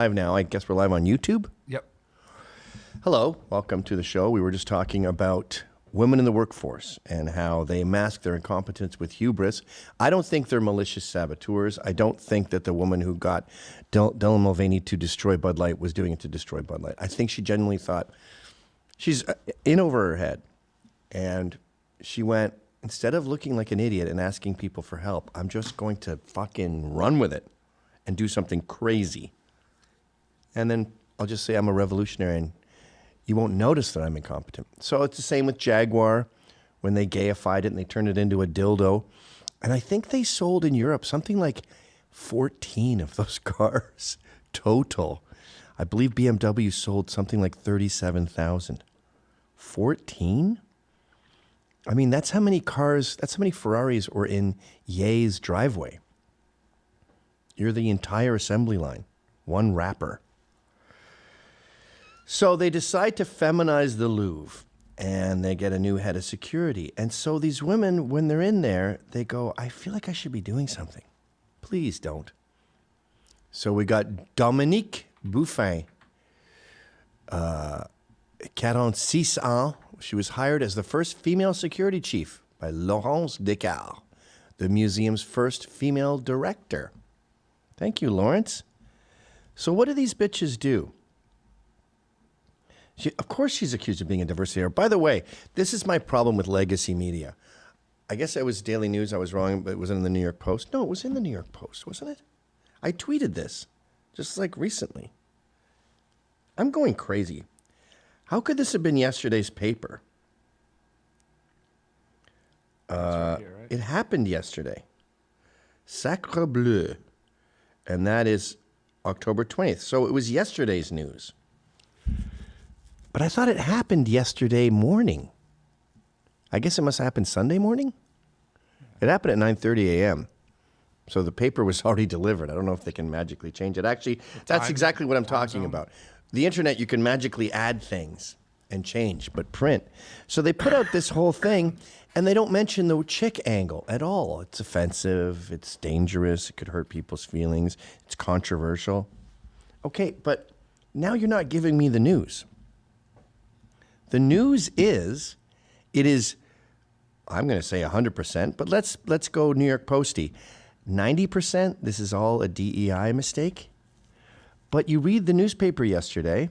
Live now. I guess we're live on YouTube. Yep. Hello, welcome to the show. We were just talking about women in the workforce and how they mask their incompetence with hubris. I don't think they're malicious saboteurs. I don't think that the woman who got Dylan Mulvaney to destroy Bud Light was doing it to destroy Bud Light. I think she genuinely thought she's in over her head. And she went, instead of looking like an idiot and asking people for help, I'm just going to fucking run with it and do something crazy. And then I'll just say I'm a revolutionary and you won't notice that I'm incompetent. So it's the same with Jaguar when they gayified it and they turned it into a dildo. And I think they sold in Europe something like 14 of those cars total. I believe BMW sold something like 37,000. 14? I mean, that's how many cars, that's how many Ferraris were in Ye's driveway. You're the entire assembly line, one wrapper. So they decide to feminize the Louvre, and they get a new head of security. And so these women, when they're in there, they go, I feel like I should be doing something. Please don't. So we got Dominique Buffin, 46 ans. She was hired as the first female security chief by Laurence Descartes, the museum's first female director. Thank you, Lawrence. So what do these bitches do? Of course she's accused of being a diversity hero. By the way, this is my problem with legacy media. I guess it was Daily News. I was wrong, but it wasn't in the New York Post. No, it was in the New York Post, wasn't it? I tweeted this just like recently. I'm going crazy. How could this have been yesterday's paper? Right here, right? It happened yesterday. Sacre bleu. And that is October 20th. So it was yesterday's news. But I thought it happened yesterday morning. I guess it must have happened Sunday morning? It happened at 9:30 a.m. So the paper was already delivered. I don't know if they can magically change it. Actually, that's exactly what I'm talking about. The internet, you can magically add things and change, but print. So they put out this whole thing, and they don't mention the chick angle at all. It's offensive. It's dangerous. It could hurt people's feelings. It's controversial. Okay, but now you're not giving me the news. The news is, it is, I'm going to say 100%, but let's go New York Posty. 90%, this is all a DEI mistake. But you read the newspaper yesterday,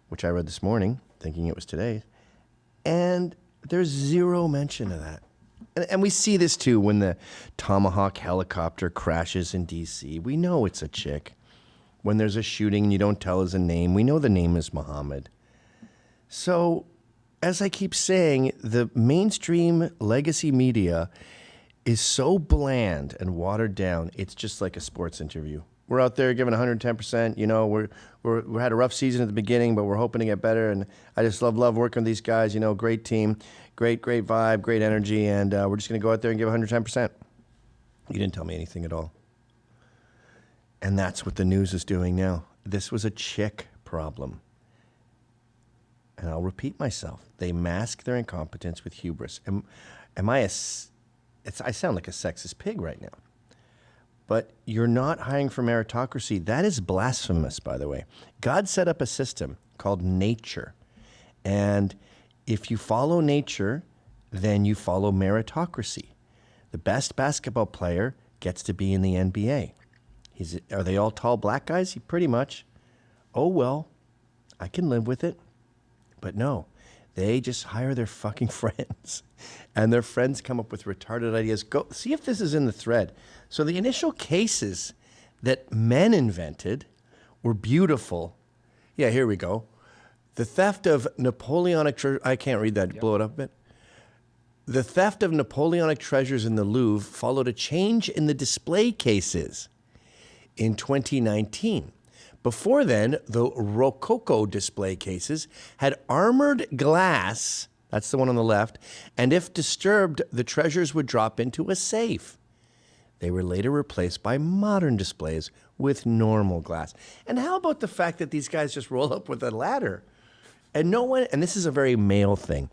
which I read this morning, thinking it was today, and there's zero mention of that. And we see this too when the Tomahawk helicopter crashes in D.C. We know it's a chick. When there's a shooting and you don't tell us a name, we know the name is Muhammad. So, as I keep saying, the mainstream legacy media is so bland and watered down, it's just like a sports interview. We're out there giving 110%. You know, we had a rough season at the beginning, but we're hoping to get better. And I just love working with these guys. You know, great team, great vibe, great energy. And we're just going to go out there and give 110%. You didn't tell me anything at all. And that's what the news is doing now. This was a chick problem. And I'll repeat myself. They mask their incompetence with hubris. I sound like a sexist pig right now. But you're not hiring for meritocracy. That is blasphemous, by the way. God set up a system called nature. And if you follow nature, then you follow meritocracy. The best basketball player gets to be in the NBA. Are they all tall black guys? Pretty much. Oh, well, I can live with it. But no, they just hire their fucking friends. And their friends come up with retarded ideas. Go see if this is in the thread. So the initial cases that men invented were beautiful. Yeah, here we go. The theft of Napoleonic treasures. I can't read that. Yep. Blow it up a bit. The theft of Napoleonic treasures in the Louvre followed a change in the display cases in 2019. Before then, the Rococo display cases had armored glass, that's the one on the left, and if disturbed, the treasures would drop into a safe. They were later replaced by modern displays with normal glass. And how about the fact that these guys just roll up with a ladder? And no one, and this is a very male thing,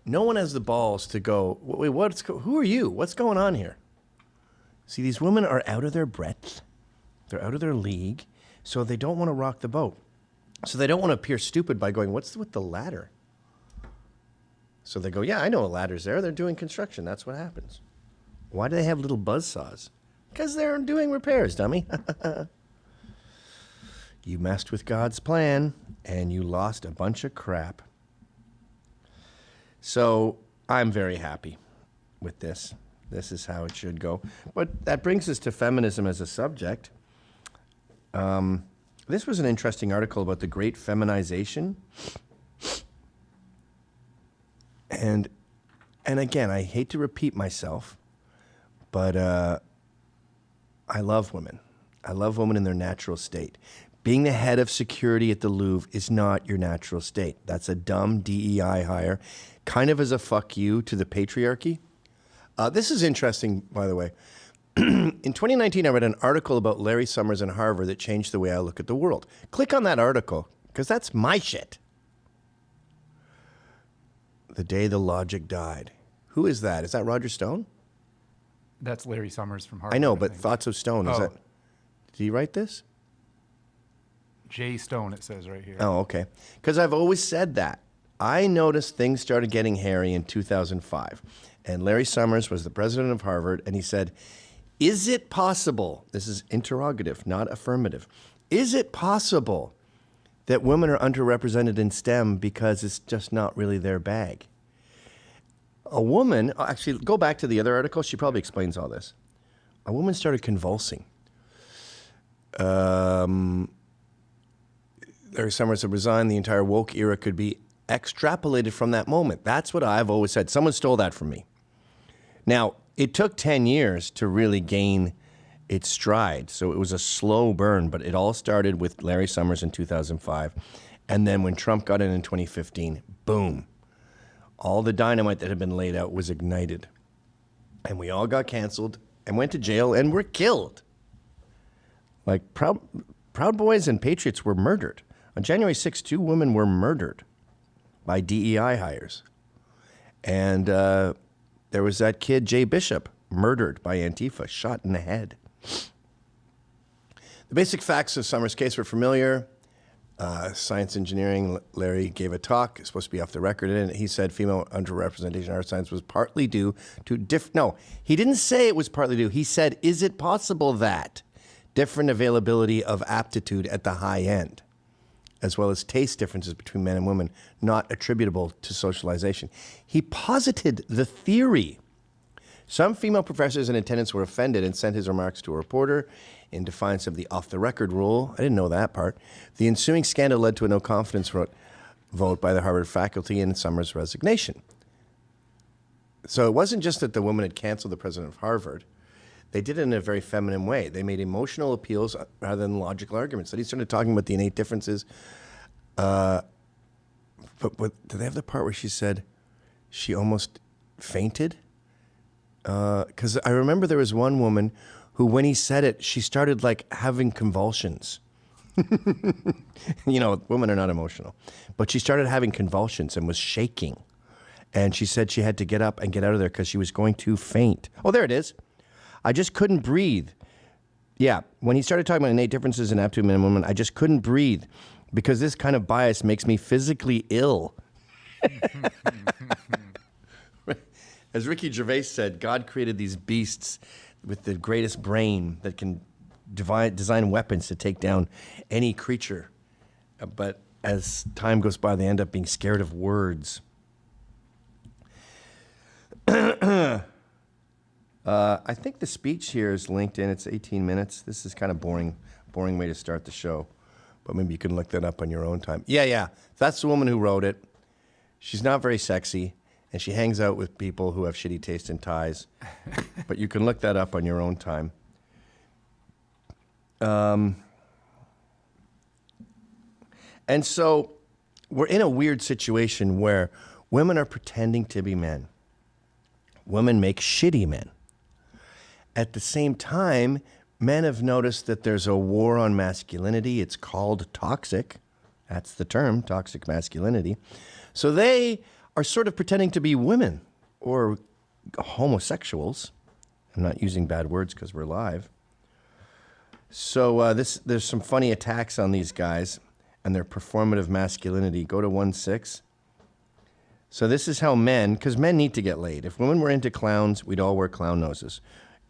no one has the balls to go, wait, who are you? What's going on here? See, these women are out of their breadth. They're out of their league. So they don't want to rock the boat. So they don't want to appear stupid by going, what's with the ladder? So they go, yeah, I know a ladder's there. They're doing construction. That's what happens. Why do they have little buzzsaws? Because they're doing repairs, dummy. You messed with God's plan, and you lost a bunch of crap. So I'm very happy with this. This is how it should go. But that brings us to feminism as a subject. This was an interesting article about the great feminization. And again, I hate to repeat myself, but I love women. I love women in their natural state. Being the head of security at the Louvre is not your natural state. That's a dumb DEI hire, kind of as a fuck you to the patriarchy. This is interesting, by the way. In 2019, I read an article about Larry Summers and Harvard that changed the way I look at the world. Click on that article, because that's my shit. The Day the Logic Died. Who is that? Is that Roger Stone? That's Larry Summers from Harvard. I know, but think. Thoughts of Stone, is Oh. that... Did he write this? Jay Stone, it says right here. Oh, okay. Because I've always said that. I noticed things started getting hairy in 2005. And Larry Summers was the president of Harvard, and he said, is it possible, this is interrogative, not affirmative, is it possible that women are underrepresented in STEM because it's just not really their bag? A woman, actually, go back to the other article, she probably explains all this. A woman started convulsing. Larry Summers had resigned, the entire woke era could be extrapolated from that moment. That's what I've always said. Someone stole that from me. Now, it took 10 years to really gain its stride, so it was a slow burn, but it all started with Larry Summers in 2005. And then when Trump got in 2015, boom, all the dynamite that had been laid out was ignited. And we all got canceled and went to jail and were killed. Like Proud Boys and Patriots were murdered. On January 6th, 2 women were murdered by DEI hires. And there was that kid, Jay Bishop, murdered by Antifa, shot in the head. The basic facts of Summers' case were familiar. Science engineering, Larry gave a talk, it's supposed to be off the record, and he said female underrepresentation in art science was partly due to no, he didn't say it was partly due. He said, is it possible that different availability of aptitude at the high end, as well as taste differences between men and women, not attributable to socialization? He posited the theory. Some female professors in attendance were offended and sent his remarks to a reporter in defiance of the off-the-record rule. I didn't know that part. The ensuing scandal led to a no-confidence vote by the Harvard faculty and Summers' resignation. So it wasn't just that the woman had canceled the president of Harvard. They did it in a very feminine way. They made emotional appeals rather than logical arguments. So he started talking about the innate differences. But did they have the part where she said she almost fainted? Because I remember there was one woman who, when he said it, she started like having convulsions. You know, women are not emotional. But she started having convulsions and was shaking. And she said she had to get up and get out of there because she was going to faint. Oh, there it is. I just couldn't breathe. Yeah, when he started talking about innate differences in aptitude men and women, I just couldn't breathe because this kind of bias makes me physically ill. As Ricky Gervais said, God created these beasts with the greatest brain that can design weapons to take down any creature. But as time goes by, they end up being scared of words. I think the speech here is linked in. It's 18 minutes. This is kind of boring way to start the show. But maybe you can look that up on your own time. Yeah. That's the woman who wrote it. She's not very sexy, and she hangs out with people who have shitty taste in ties. But you can look that up on your own time. And so we're in a weird situation where women are pretending to be men. Women make shitty men. At the same time, men have noticed that there's a war on masculinity. It's called toxic. That's the term, toxic masculinity. So they are sort of pretending to be women or homosexuals. I'm not using bad words because we're live. So there's some funny attacks on these guys and their performative masculinity. Go to 1.6. So this is how men, because men need to get laid. If women were into clowns, we'd all wear clown noses.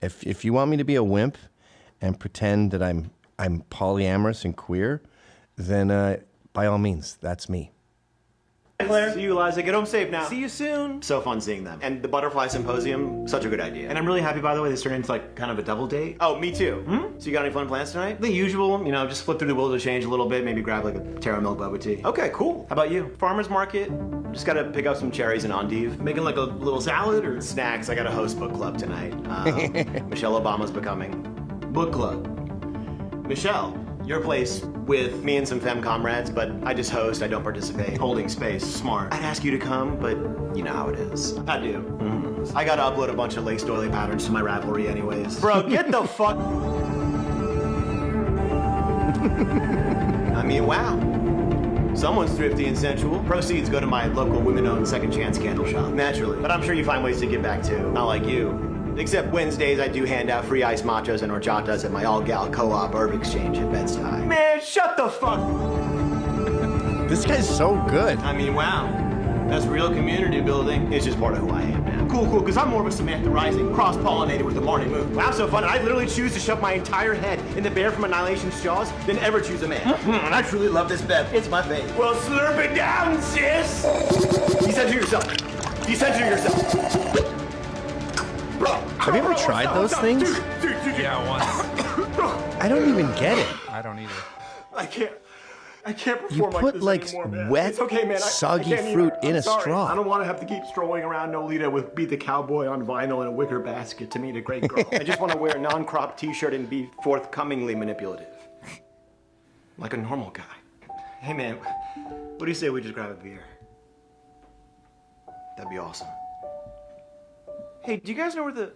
If you want me to be a wimp and pretend that I'm polyamorous and queer, then by all means, that's me. Hey, Claire. See you, Eliza. Get home safe now. See you soon. So fun seeing them. And the Butterfly Symposium, such a good idea. And I'm really happy, by the way, this turned into like kind of a double date. Oh, me too. So you got any fun plans tonight? The usual, you know, just flip through the wheels of change a little bit, maybe grab like a Terra Milk boba tea. Okay, cool. How about you? Farmer's market. Just gotta pick up some cherries and endive. Making like a little salad or snacks. I gotta host book club tonight. Michelle Obama's becoming. Book club. Michelle, your place with me and some femme comrades, but I just host, I don't participate. Holding space, smart. I'd ask you to come, but you know how it is. I do. I gotta upload a bunch of lace doily patterns to my Ravelry anyways. Bro, get the fuck... I mean, wow. Someone's thrifty and sensual. Proceeds go to my local women-owned second chance candle shop. Naturally. But I'm sure you find ways to give back too. Not like you. Except Wednesdays, I do hand out free iced matchas and horchatas at my all-gal co-op herb exchange at Bed-Stuy. Man, shut the fuck... This guy's so good. I mean, wow. That's real community building. It's just part of who I am now. Cool, because I'm more of a Samantha Rising, cross-pollinated with the morning moon. Wow, so fun. I literally choose to shove my entire head in the bear from Annihilation's jaws than ever choose a man. And I truly love this bed. It's my fave. Well, slurp it down, sis! Decenter yourself. Decenter yourself. Bro, have you ever tried those things? Dude. Yeah, once. I don't even get it. I don't either. I can't perform You like put this like anymore, man. wet, It's okay, man. I soggy can't fruit either. in I'm a sorry. straw. I don't want to have to keep strolling around Nolita with Beat the Cowboy on vinyl in a wicker basket to meet a great girl. I just want to wear a non-cropped t-shirt and be forthcomingly manipulative. Like a normal guy. Hey, man, what do you say we just grab a beer? That'd be awesome. Hey, do you guys know where the...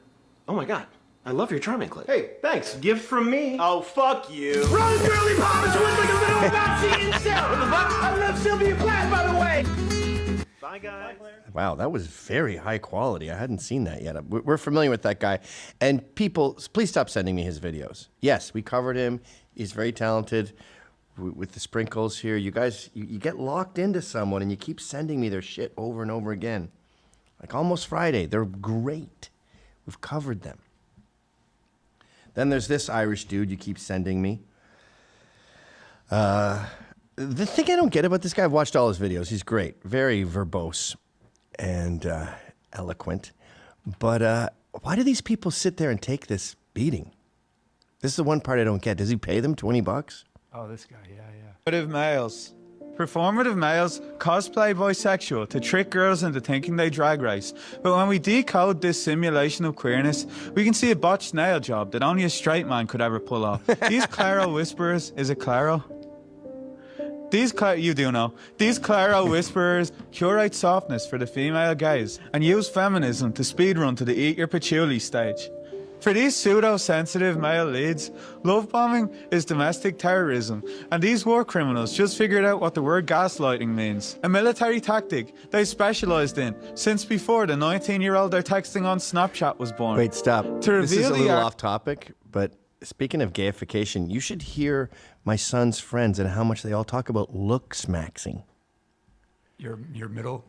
Oh my god. I love your charming clip. Hey, thanks. Gift from me. Oh, fuck you. Rose girly Papa Twins like a little Nazi incel. What the fuck? I love Sylvia Plath, by the way. Bye, guys. Wow, that was very high quality. I hadn't seen that yet. We're familiar with that guy. And people, please stop sending me his videos. Yes, we covered him. He's very talented with the sprinkles here. You guys, you get locked into someone and you keep sending me their shit over and over again. Like Almost Friday. They're great. We've covered them. Then there's this Irish dude you keep sending me. The thing I don't get about this guy, I've watched all his videos. He's great. Very verbose and eloquent. But why do these people sit there and take this beating? This is the one part I don't get. Does he pay them $20? Oh, this guy, yeah. Performative males. Performative males cosplay bisexual to trick girls into thinking they drag race. But when we decode this simulation of queerness, we can see a botched nail job that only a straight man could ever pull off. These Claro whisperers, is it Claro? You do know. These Claro whisperers curate softness for the female gaze and use feminism to speedrun to the eat your patchouli stage. For these pseudo-sensitive male leads, love bombing is domestic terrorism, and these war criminals just figured out what the word gaslighting means. A military tactic they've specialised in since before the 19-year-old they're texting on Snapchat was born. Wait, stop. To This is reveal a the little ar- off topic, but speaking of gayification, you should hear my son's friends and how much they all talk about looks maxing. Your middle.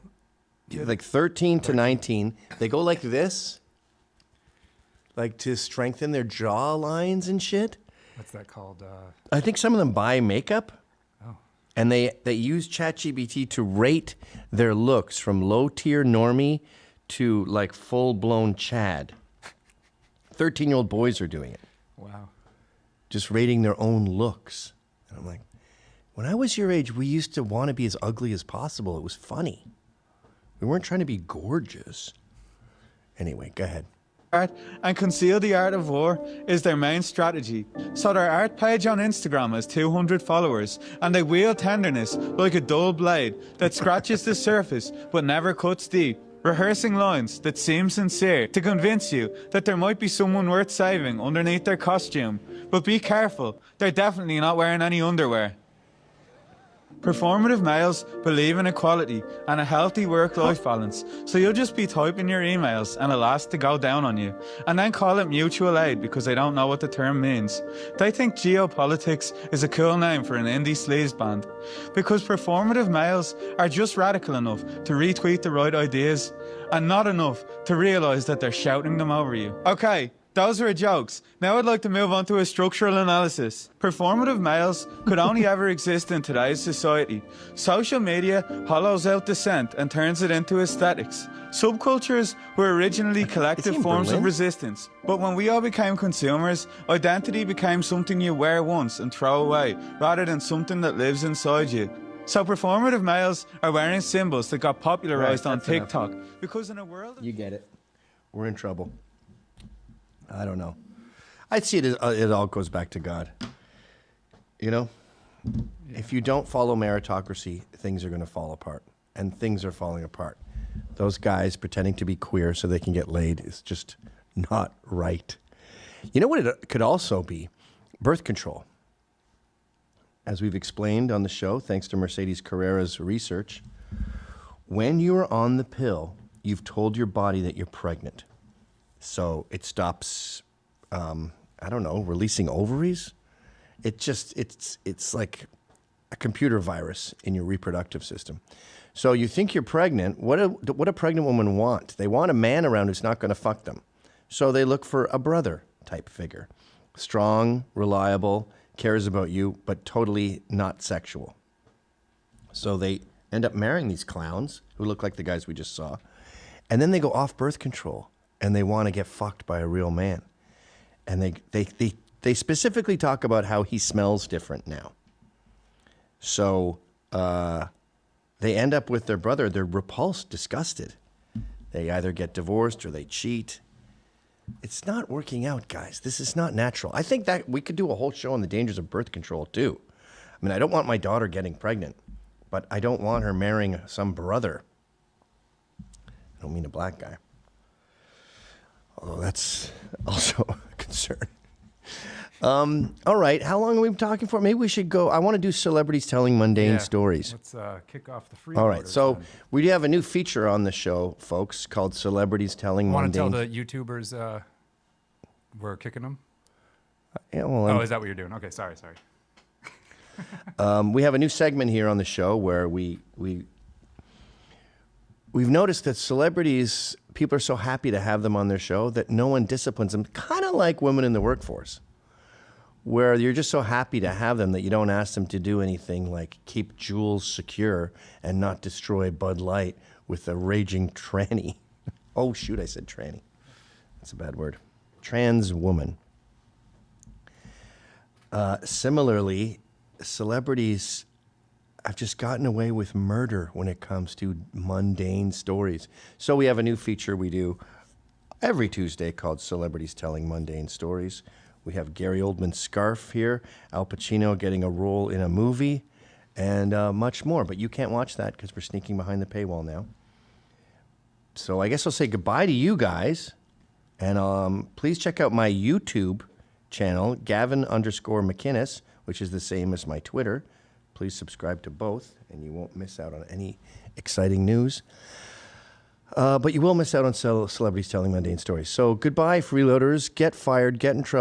Like 13 to 19, they go like this, like to strengthen their jaw lines and shit. What's that called? I think some of them buy makeup. And they use ChatGPT to rate their looks from low-tier normie to like full-blown Chad. 13-year-old boys are doing it. Wow. Just rating their own looks. And I'm like, when I was your age, we used to want to be as ugly as possible. It was funny. We weren't trying to be gorgeous. Anyway, go ahead. art and conceal the art of war is their main strategy. So their art page on Instagram has 200 followers, and they wield tenderness like a dull blade that scratches the surface but never cuts deep, rehearsing lines that seem sincere to convince you that there might be someone worth saving underneath their costume. But be careful, they're definitely not wearing any underwear. Performative males believe in equality and a healthy work-life balance, so you'll just be typing your emails and it'll ask to go down on you, and then call it mutual aid because they don't know what the term means. They think geopolitics is a cool name for an indie sleaze band, because performative males are just radical enough to retweet the right ideas, and not enough to realise that they're shouting them over you. Okay, those were jokes. Now I'd like to move on to a structural analysis. Performative males could only ever exist in today's society. Social media hollows out dissent and turns it into aesthetics. Subcultures were originally collective forms of resistance, but when we all became consumers, identity became something you wear once and throw away, rather than something that lives inside you. So performative males are wearing symbols that got popularized on TikTok. Because in a world of... You get it. We're in trouble. I don't know. I'd see it as it all goes back to God. You know, if you don't follow meritocracy, things are going to fall apart, and things are falling apart. Those guys pretending to be queer so they can get laid is just not right. You know what it could also be? Birth control. As we've explained on the show, thanks to Mercedes Carrera's research, when you are on the pill, you've told your body that you're pregnant. So it stops, releasing ovaries. It's like a computer virus in your reproductive system. So you think you're pregnant. What a pregnant woman want? They want a man around who's not going to fuck them. So they look for a brother type figure. Strong, reliable, cares about you, but totally not sexual. So they end up marrying these clowns who look like the guys we just saw. And then they go off birth control. And they want to get fucked by a real man. And they specifically talk about how he smells different now. So they end up with their brother. They're repulsed, disgusted. They either get divorced or they cheat. It's not working out, guys. This is not natural. I think that we could do a whole show on the dangers of birth control, too. I mean, I don't want my daughter getting pregnant, but I don't want her marrying some brother. I don't mean a black guy. Although that's also a concern. All right, how long are we talking for? Maybe we should go. I want to do celebrities telling mundane stories. Let's kick off the free. All right, so we have a new feature on the show, folks, called Celebrities Telling Mundane. Want to tell the YouTubers we're kicking them? Yeah, well, is that what you're doing? Okay, sorry. We have a new segment here on the show where we've noticed that celebrities, people are so happy to have them on their show that no one disciplines them, kind of like women in the workforce, where you're just so happy to have them that you don't ask them to do anything like keep Jules secure and not destroy Bud Light with a raging tranny. Oh, shoot, I said tranny. That's a bad word. Trans woman. Similarly, celebrities I've just gotten away with murder when it comes to mundane stories. So we have a new feature we do every Tuesday called Celebrities Telling Mundane Stories. We have Gary Oldman's scarf here, Al Pacino getting a role in a movie, and much more. But you can't watch that because we're sneaking behind the paywall now. So I guess I'll say goodbye to you guys. And please check out my YouTube channel, Gavin_McInnes, which is the same as my Twitter. Please subscribe to both, and you won't miss out on any exciting news. But you will miss out on celebrities telling mundane stories. So goodbye, freeloaders. Get fired, get in trouble.